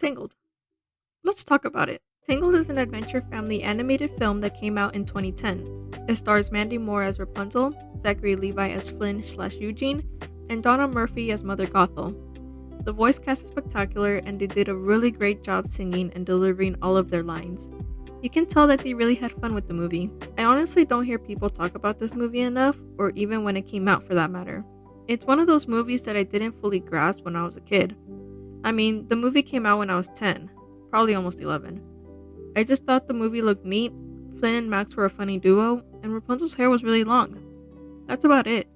Tangled. Let's talk about it. Tangled is an adventure family animated film that came out in 2010. It stars Mandy Moore as Rapunzel, Zachary Levi as Flynn/Eugene, and Donna Murphy as Mother Gothel. The voice cast is spectacular and they did a really great job singing and delivering all of their lines. You can tell that they really had fun with the movie. I honestly don't hear people talk about this movie enough, or even when it came out for that matter. It's one of those movies that I didn't fully grasp when I was a kid. I mean, the movie came out when I was 10, probably almost 11. I just thought the movie looked neat, Flynn and Max were a funny duo, and Rapunzel's hair was really long. That's about it.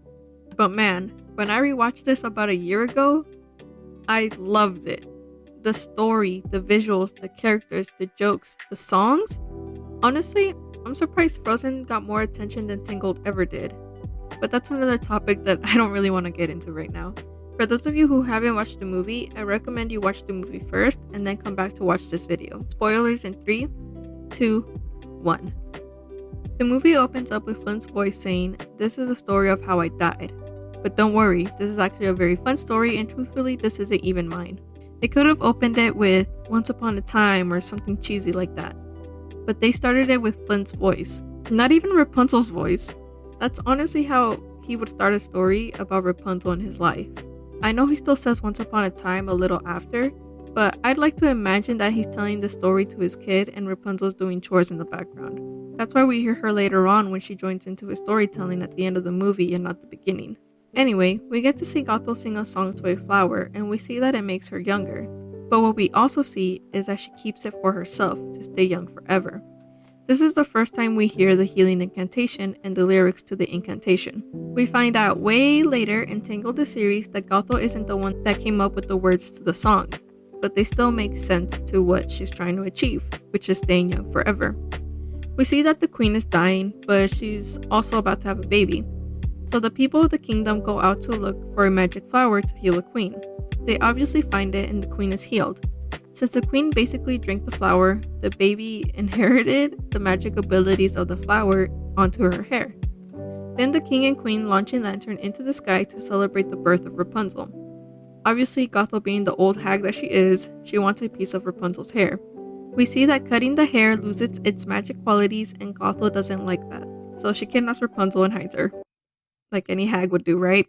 But man, when I rewatched this about a year ago, I loved it. The story, the visuals, the characters, the jokes, the songs. Honestly, I'm surprised Frozen got more attention than Tangled ever did. But that's another topic that I don't really want to get into right now. For those of you who haven't watched the movie, I recommend you watch the movie first and then come back to watch this video. Spoilers in 3, 2, 1. The movie opens up with Flynn's voice saying, "This is a story of how I died. But don't worry, this is actually a very fun story and truthfully, this isn't even mine." They could have opened it with "Once Upon a Time" or something cheesy like that. But they started it with Flynn's voice. Not even Rapunzel's voice. That's honestly how he would start a story about Rapunzel in his life. I know he still says "once upon a time" a little after, but I'd like to imagine that he's telling the story to his kid and Rapunzel's doing chores in the background. That's why we hear her later on when she joins into his storytelling at the end of the movie and not the beginning. Anyway, we get to see Gothel sing a song to a flower and we see that it makes her younger. But what we also see is that she keeps it for herself to stay young forever. This is the first time we hear the healing incantation and the lyrics to the incantation. We find out way later in Tangled the series that Gothel isn't the one that came up with the words to the song, but they still make sense to what she's trying to achieve, which is staying young forever. We see that the queen is dying, but she's also about to have a baby. So the people of the kingdom go out to look for a magic flower to heal the queen. They obviously find it and the queen is healed. Since the queen basically drank the flower, the baby inherited the magic abilities of the flower onto her hair. Then the king and queen launch a lantern into the sky to celebrate the birth of Rapunzel. Obviously, Gothel being the old hag that she is, she wants a piece of Rapunzel's hair. We see that cutting the hair loses its magic qualities and Gothel doesn't like that, so she kidnaps Rapunzel and hides her. Like any hag would do, right?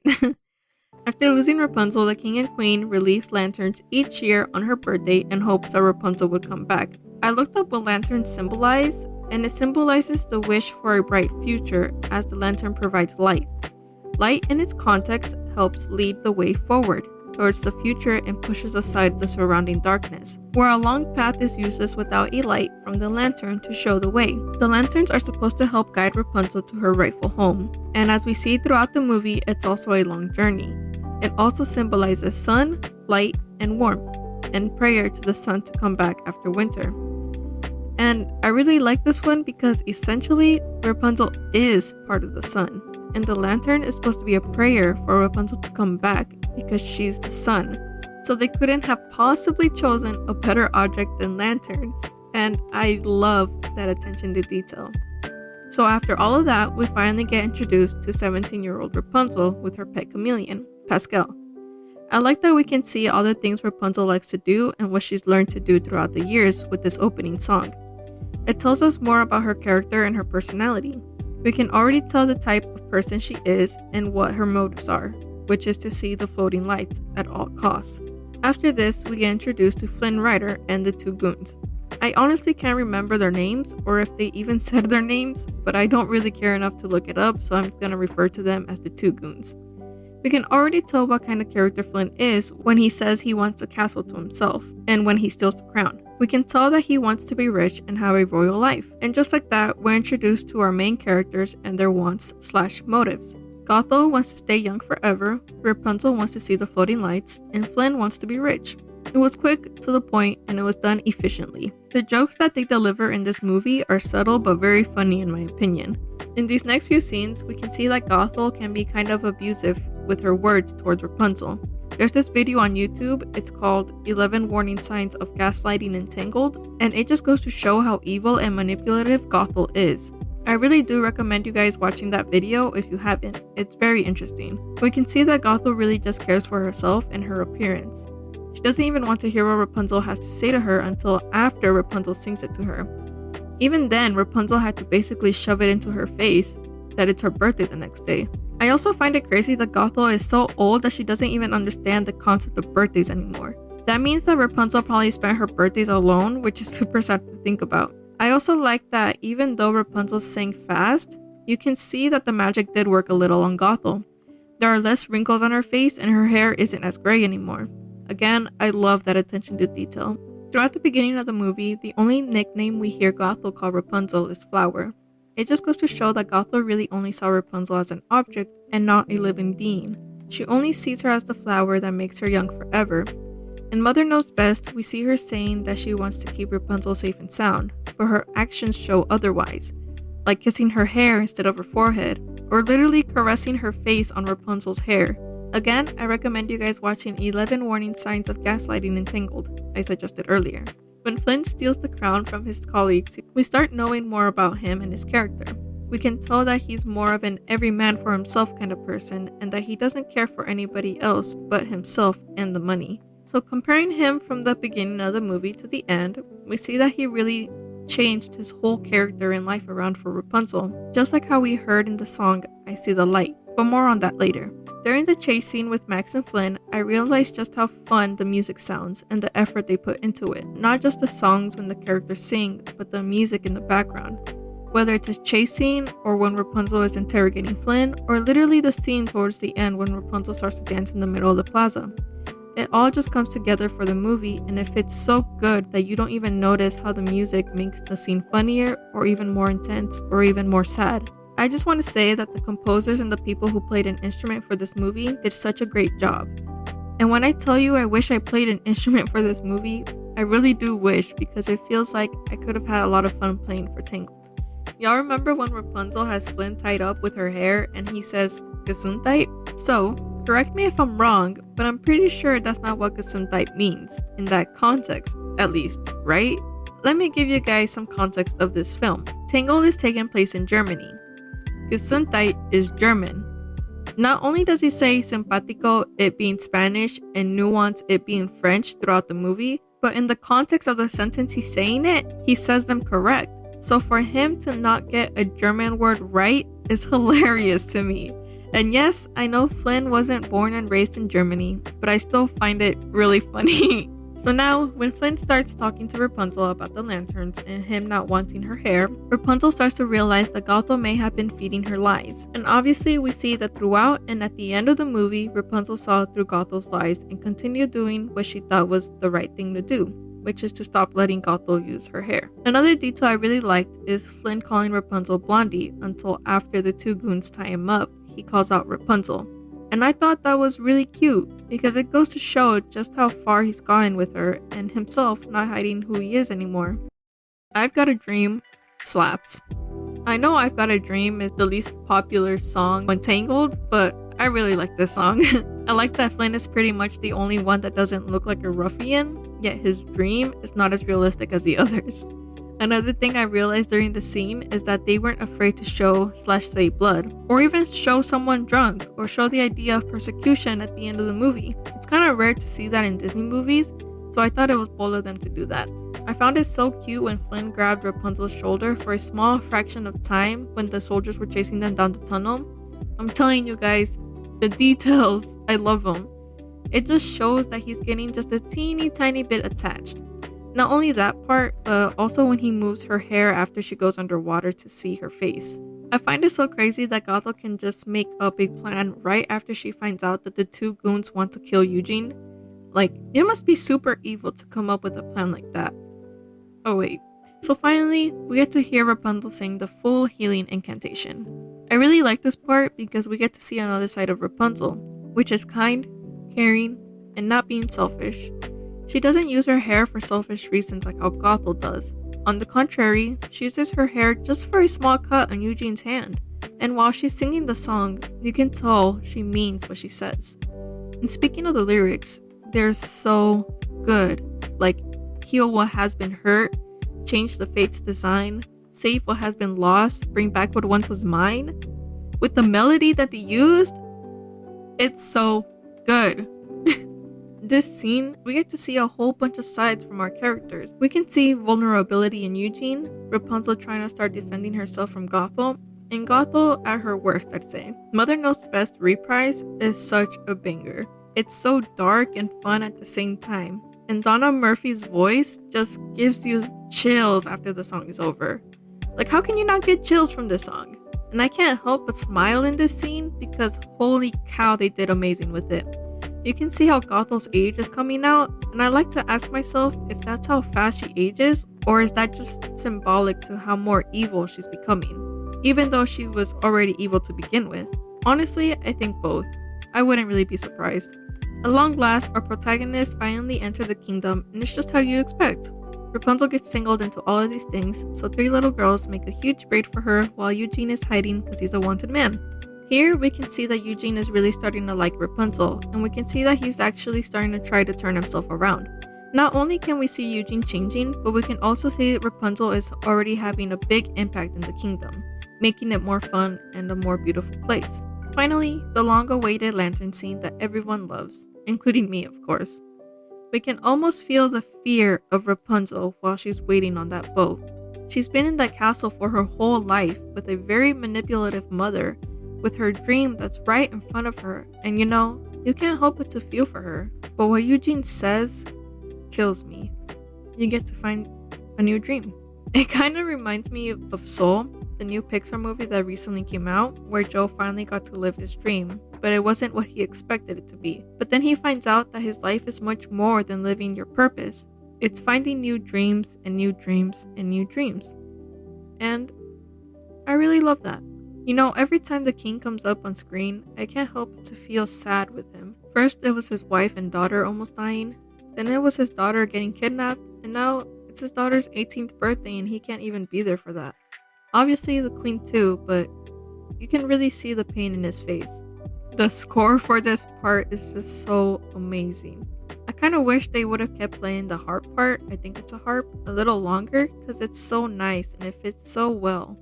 After losing Rapunzel, the king and queen release lanterns each year on her birthday in hopes that Rapunzel would come back. I looked up what lanterns symbolize, and it symbolizes the wish for a bright future as the lantern provides light. Light in its context helps lead the way forward towards the future and pushes aside the surrounding darkness, where a long path is useless without a light from the lantern to show the way. The lanterns are supposed to help guide Rapunzel to her rightful home, and as we see throughout the movie, it's also a long journey. It also symbolizes sun, light, and warmth, and prayer to the sun to come back after winter. And I really like this one because essentially, Rapunzel is part of the sun, and the lantern is supposed to be a prayer for Rapunzel to come back because she's the sun. So they couldn't have possibly chosen a better object than lanterns, and I love that attention to detail. So after all of that, we finally get introduced to 17-year-old Rapunzel with her pet chameleon, Pascal. I like that we can see all the things Rapunzel likes to do and what she's learned to do throughout the years with this opening song. It tells us more about her character and her personality. We can already tell the type of person she is and what her motives are, which is to see the floating lights at all costs. After this, we get introduced to Flynn Rider and the two goons. I honestly can't remember their names or if they even said their names, but I don't really care enough to look it up, so I'm just going to refer to them as the two goons. We can already tell what kind of character Flynn is when he says he wants a castle to himself, and when he steals the crown. We can tell that he wants to be rich and have a royal life, and just like that, we're introduced to our main characters and their wants/motives. Gothel wants to stay young forever, Rapunzel wants to see the floating lights, and Flynn wants to be rich. It was quick, to the point, and it was done efficiently. The jokes that they deliver in this movie are subtle but very funny in my opinion. In these next few scenes, we can see that Gothel can be kind of abusive with her words towards Rapunzel. There's this video on YouTube, it's called 11 Warning Signs of Gaslighting and Tangled, and it just goes to show how evil and manipulative Gothel is. I really do recommend you guys watching that video if you haven't, it's very interesting. We can see that Gothel really just cares for herself and her appearance. She doesn't even want to hear what Rapunzel has to say to her until after Rapunzel sings it to her. Even then, Rapunzel had to basically shove it into her face that it's her birthday the next day. I also find it crazy that Gothel is so old that she doesn't even understand the concept of birthdays anymore. That means that Rapunzel probably spent her birthdays alone, which is super sad to think about. I also like that even though Rapunzel sang fast, you can see that the magic did work a little on Gothel. There are less wrinkles on her face and her hair isn't as gray anymore. Again, I love that attention to detail. Throughout the beginning of the movie, the only nickname we hear Gothel call Rapunzel is Flower. It just goes to show that Gothel really only saw Rapunzel as an object and not a living being. She only sees her as the flower that makes her young forever. In Mother Knows Best, we see her saying that she wants to keep Rapunzel safe and sound, but her actions show otherwise, like kissing her hair instead of her forehead, or literally caressing her face on Rapunzel's hair. Again, I recommend you guys watching 11 Warning Signs of Gaslighting in Tangled, I suggested earlier. When Flynn steals the crown from his colleagues, we start knowing more about him and his character. We can tell that he's more of an every man for himself kind of person, and that he doesn't care for anybody else but himself and the money. So comparing him from the beginning of the movie to the end, we see that he really changed his whole character and life around for Rapunzel, just like how we heard in the song I See the Light, but more on that later. During the chase scene with Max and Flynn, I realized just how fun the music sounds and the effort they put into it. Not just the songs when the characters sing, but the music in the background. Whether it's a chase scene, or when Rapunzel is interrogating Flynn, or literally the scene towards the end when Rapunzel starts to dance in the middle of the plaza. It all just comes together for the movie, and it fits so good that you don't even notice how the music makes the scene funnier, or even more intense, or even more sad. I just want to say that the composers and the people who played an instrument for this movie did such a great job. And when I tell you I wish I played an instrument for this movie, I really do wish, because it feels like I could have had a lot of fun playing for Tangled. Y'all remember when Rapunzel has Flynn tied up with her hair and he says, Gesundheit? So, correct me if I'm wrong, but I'm pretty sure that's not what Gesundheit means, in that context, at least, right? Let me give you guys some context of this film. Tangled is taking place in Germany. Gesundheit is German. Not only does he say simpático, it being Spanish, and nuance, it being French throughout the movie, but in the context of the sentence he's saying it, he says them correct. So for him to not get a German word right is hilarious to me. And yes, I know Flynn wasn't born and raised in Germany, but I still find it really funny. So now, when Flynn starts talking to Rapunzel about the lanterns and him not wanting her hair, Rapunzel starts to realize that Gothel may have been feeding her lies. And obviously we see that throughout and at the end of the movie, Rapunzel saw through Gothel's lies and continued doing what she thought was the right thing to do, which is to stop letting Gothel use her hair. Another detail I really liked is Flynn calling Rapunzel Blondie until after the two goons tie him up, he calls out Rapunzel. And I thought that was really cute because it goes to show just how far he's gotten with her and himself not hiding who he is anymore. I've Got a Dream slaps. I know I've Got a Dream is the least popular song on Tangled, but I really like this song. I like that Flynn is pretty much the only one that doesn't look like a ruffian, yet his dream is not as realistic as the others. Another thing I realized during the scene is that they weren't afraid to show/say blood, or even show someone drunk, or show the idea of persecution at the end of the movie. It's kind of rare to see that in Disney movies, so I thought it was bold of them to do that. I found it so cute when Flynn grabbed Rapunzel's shoulder for a small fraction of time when the soldiers were chasing them down the tunnel. I'm telling you guys, the details, I love them. It just shows that he's getting just a teeny tiny bit attached. Not only that part, but also when he moves her hair after she goes underwater to see her face. I find it so crazy that Gothel can just make up a plan right after she finds out that the two goons want to kill Eugene. Like, it must be super evil to come up with a plan like that. Oh wait. So finally, we get to hear Rapunzel sing the full healing incantation. I really like this part because we get to see another side of Rapunzel, which is kind, caring, and not being selfish. She doesn't use her hair for selfish reasons like how Gothel does. On the contrary, she uses her hair just for a small cut on Eugene's hand. And while she's singing the song, you can tell she means what she says. And speaking of the lyrics, they're so good. Like, heal what has been hurt, change the fate's design, save what has been lost, bring back what once was mine. With the melody that they used, it's so good. This scene, we get to see a whole bunch of sides from our characters. We can see vulnerability in Eugene, Rapunzel trying to start defending herself from Gothel, and Gothel at her worst, I'd say. Mother Knows Best Reprise is such a banger. It's so dark and fun at the same time, and Donna Murphy's voice just gives you chills after the song is over. Like, how can you not get chills from this song? And I can't help but smile in this scene because holy cow, they did amazing with it. You can see how Gothel's age is coming out, and I like to ask myself if that's how fast she ages, or is that just symbolic to how more evil she's becoming, even though she was already evil to begin with. Honestly, I think both. I wouldn't really be surprised. At long last, our protagonists finally enter the kingdom, and it's just how you expect. Rapunzel gets tangled into all of these things, so three little girls make a huge braid for her while Eugene is hiding because he's a wanted man. Here, we can see that Eugene is really starting to like Rapunzel, and we can see that he's actually starting to try to turn himself around. Not only can we see Eugene changing, but we can also see that Rapunzel is already having a big impact in the kingdom, making it more fun and a more beautiful place. Finally, the long-awaited lantern scene that everyone loves, including me, of course. We can almost feel the fear of Rapunzel while she's waiting on that boat. She's been in that castle for her whole life with a very manipulative mother, with her dream that's right in front of her, and you can't help but to feel for her. But what Eugene says kills me. You get to find a new dream. It kind of reminds me of Soul, the new Pixar movie that recently came out, where Joe finally got to live his dream, but it wasn't what he expected it to be. But then he finds out that his life is much more than living your purpose. It's finding new dreams and new dreams and new dreams. And I really love that. Every time the king comes up on screen, I can't help but to feel sad with him. First, it was his wife and daughter almost dying. Then it was his daughter getting kidnapped. And now it's his daughter's 18th birthday and he can't even be there for that. Obviously, the queen too, but you can really see the pain in his face. The score for this part is just so amazing. I kind of wish they would have kept playing the harp part, I think it's a harp, a little longer because it's so nice and it fits so well.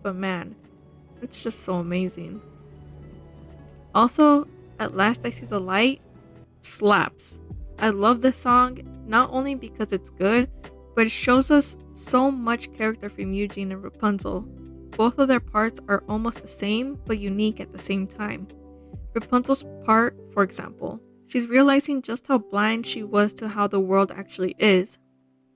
But man, it's just so amazing. Also, At Last I See the Light slaps. I love this song, not only because it's good, but it shows us so much character from Eugene and Rapunzel. Both of their parts are almost the same, but unique at the same time. Rapunzel's part, for example, she's realizing just how blind she was to how the world actually is.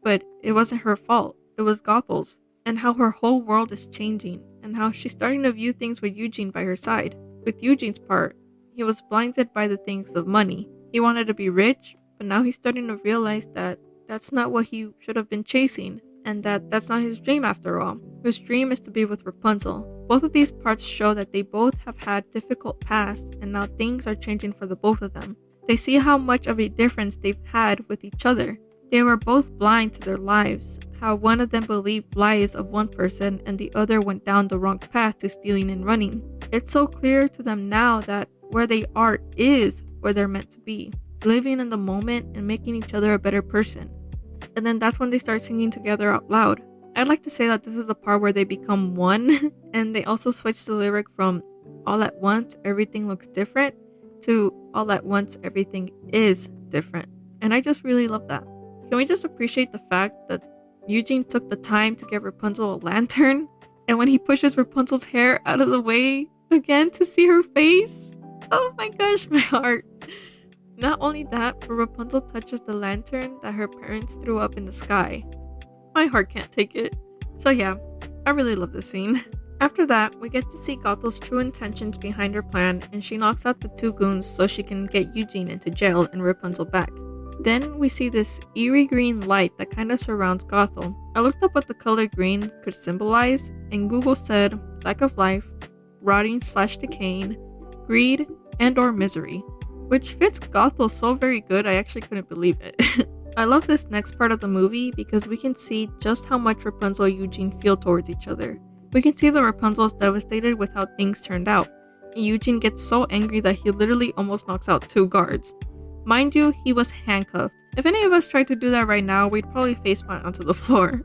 But it wasn't her fault, it was Gothel's. And how her whole world is changing, and how she's starting to view things with Eugene by her side. With Eugene's part, he was blinded by the things of money. He wanted to be rich, but now he's starting to realize that that's not what he should have been chasing, and that that's not his dream after all. His dream is to be with Rapunzel. Both of these parts show that they both have had difficult pasts, and now things are changing for the both of them. They see how much of a difference they've had with each other. They were both blind to their lives, how one of them believed lies of one person and the other went down the wrong path to stealing and running. It's so clear to them now that where they are is where they're meant to be, living in the moment and making each other a better person. And then that's when they start singing together out loud. I'd like to say that this is the part where they become one, and they also switch the lyric from all at once everything looks different to all at once everything is different. And I just really love that. Can we just appreciate the fact that Eugene took the time to give Rapunzel a lantern, and when he pushes Rapunzel's hair out of the way again to see her face? Oh my gosh, my heart. Not only that, but Rapunzel touches the lantern that her parents threw up in the sky. My heart can't take it. So yeah, I really love this scene. After that, we get to see Gothel's true intentions behind her plan, and she knocks out the two goons so she can get Eugene into jail and Rapunzel back. Then we see this eerie green light that kind of surrounds Gothel. I looked up what the color green could symbolize, and Google said lack of life, rotting/decaying, greed, and or misery. Which fits Gothel so very good I actually couldn't believe it. I love this next part of the movie because we can see just how much Rapunzel and Eugene feel towards each other. We can see that Rapunzel is devastated with how things turned out, and Eugene gets so angry that he literally almost knocks out two guards. Mind you, he was handcuffed. If any of us tried to do that right now, we'd probably faceplant onto the floor.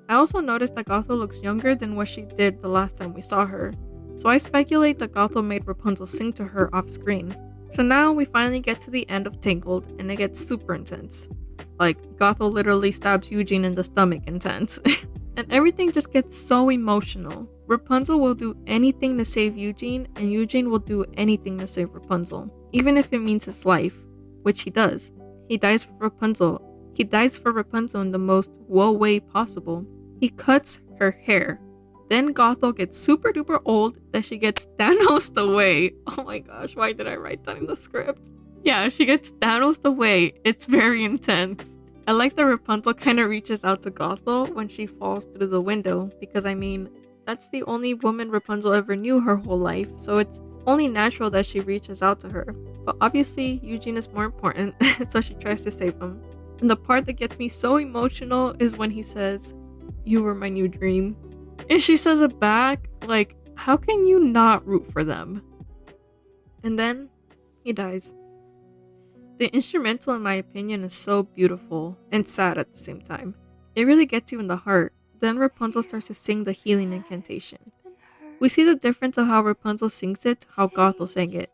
I also noticed that Gothel looks younger than what she did the last time we saw her, so I speculate that Gothel made Rapunzel sing to her off screen. So now we finally get to the end of Tangled, and it gets super intense. Like, Gothel literally stabs Eugene in the stomach intense. And everything just gets so emotional. Rapunzel will do anything to save Eugene, and Eugene will do anything to save Rapunzel, even if it means his life, which he does. He dies for Rapunzel. He dies for Rapunzel in the most woe way possible. He cuts her hair. Then Gothel gets super duper old that she gets Thanos away. Oh my gosh, why did I write that in the script? Yeah, she gets Thanos away. It's very intense. I like that Rapunzel kind of reaches out to Gothel when she falls through the window, because I mean, that's the only woman Rapunzel ever knew her whole life, so it's only natural that she reaches out to her. But obviously, Eugene is more important, so she tries to save him. And the part that gets me so emotional is when he says, "You were my new dream." And she says it back, like, how can you not root for them? And then, he dies. The instrumental, in my opinion, is so beautiful and sad at the same time. It really gets you in the heart. Then Rapunzel starts to sing the healing incantation. We see the difference of how Rapunzel sings it to how Gothel sang it.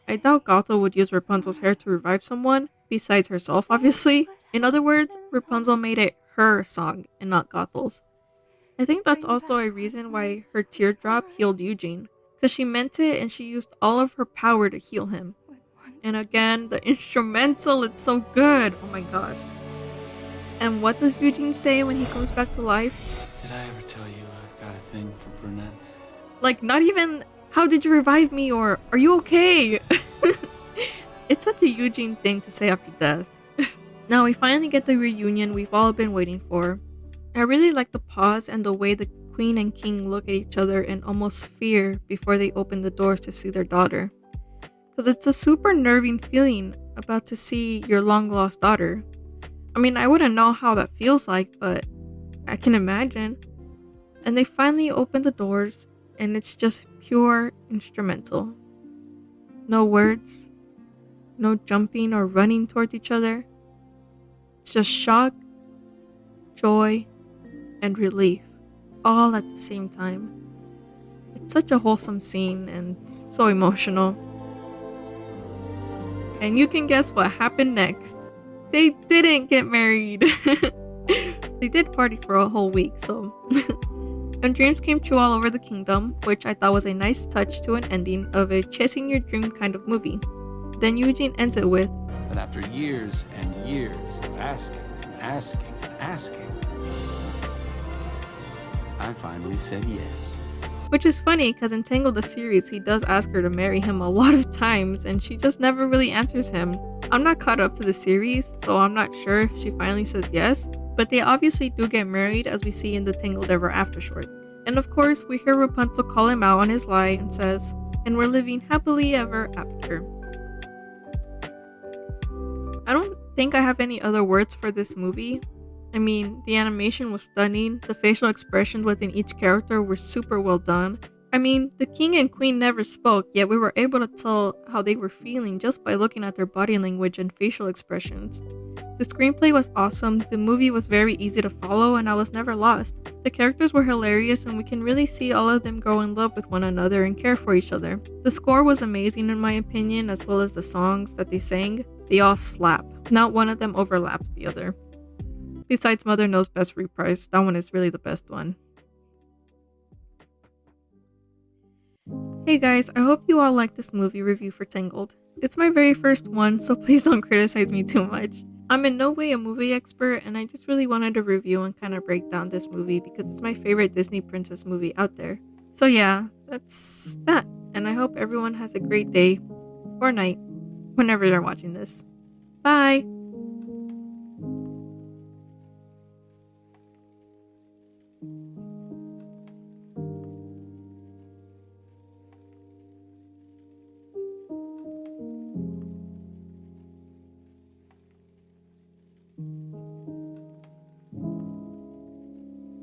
I doubt Gothel would use Rapunzel's hair to revive someone, besides herself, obviously. In other words, Rapunzel made it her song and not Gothel's. I think that's also a reason why her teardrop healed Eugene, because she meant it and she used all of her power to heal him. And again, the instrumental, it's so good. Oh my gosh. And what does Eugene say when he comes back to life? Did I ever tell you I've got a thing for brunettes? Like, not even, how did you revive me, or are you okay? It's such a Eugene thing to say after death. Now we finally get the reunion we've all been waiting for. I really like the pause and the way the queen and king look at each other in almost fear before they open the doors to see their daughter. Because it's a super nerving feeling about to see your long lost daughter. I mean, I wouldn't know how that feels like, but I can imagine. And they finally open the doors, and it's just pure instrumental. No words, no jumping or running towards each other. It's just shock, joy, and relief, all at the same time. It's such a wholesome scene and so emotional. And you can guess what happened next. They didn't get married. They did party for a whole week, so. And dreams came true all over the kingdom, which I thought was a nice touch to an ending of a chasing your dream kind of movie. Then Eugene ends it with, But after years and years of asking and asking and asking, I finally said yes. which is funny because in Tangled the series, he does ask her to marry him a lot of times and she just never really answers him. I'm not caught up to the series, so I'm not sure if she finally says yes, but they obviously do get married as we see in the Tangled Ever After short. And of course, we hear Rapunzel call him out on his lie and says, "And we're living happily ever after." I don't think I have any other words for this movie. I mean, the animation was stunning, the facial expressions within each character were super well done. I mean, the king and queen never spoke, yet we were able to tell how they were feeling just by looking at their body language and facial expressions. The screenplay was awesome, the movie was very easy to follow, and I was never lost. The characters were hilarious, and we can really see all of them grow in love with one another and care for each other. The score was amazing in my opinion, as well as the songs that they sang. They all slap. Not one of them overlaps the other. Besides Mother Knows Best reprise, that one is really the best one. Hey guys, I hope you all liked this movie review for Tangled. It's my very first one, so please don't criticize me too much. I'm in no way a movie expert, and I just really wanted to review and kind of break down this movie because it's my favorite Disney princess movie out there. So yeah, that's that, and I hope everyone has a great day or night whenever they're watching this. Bye!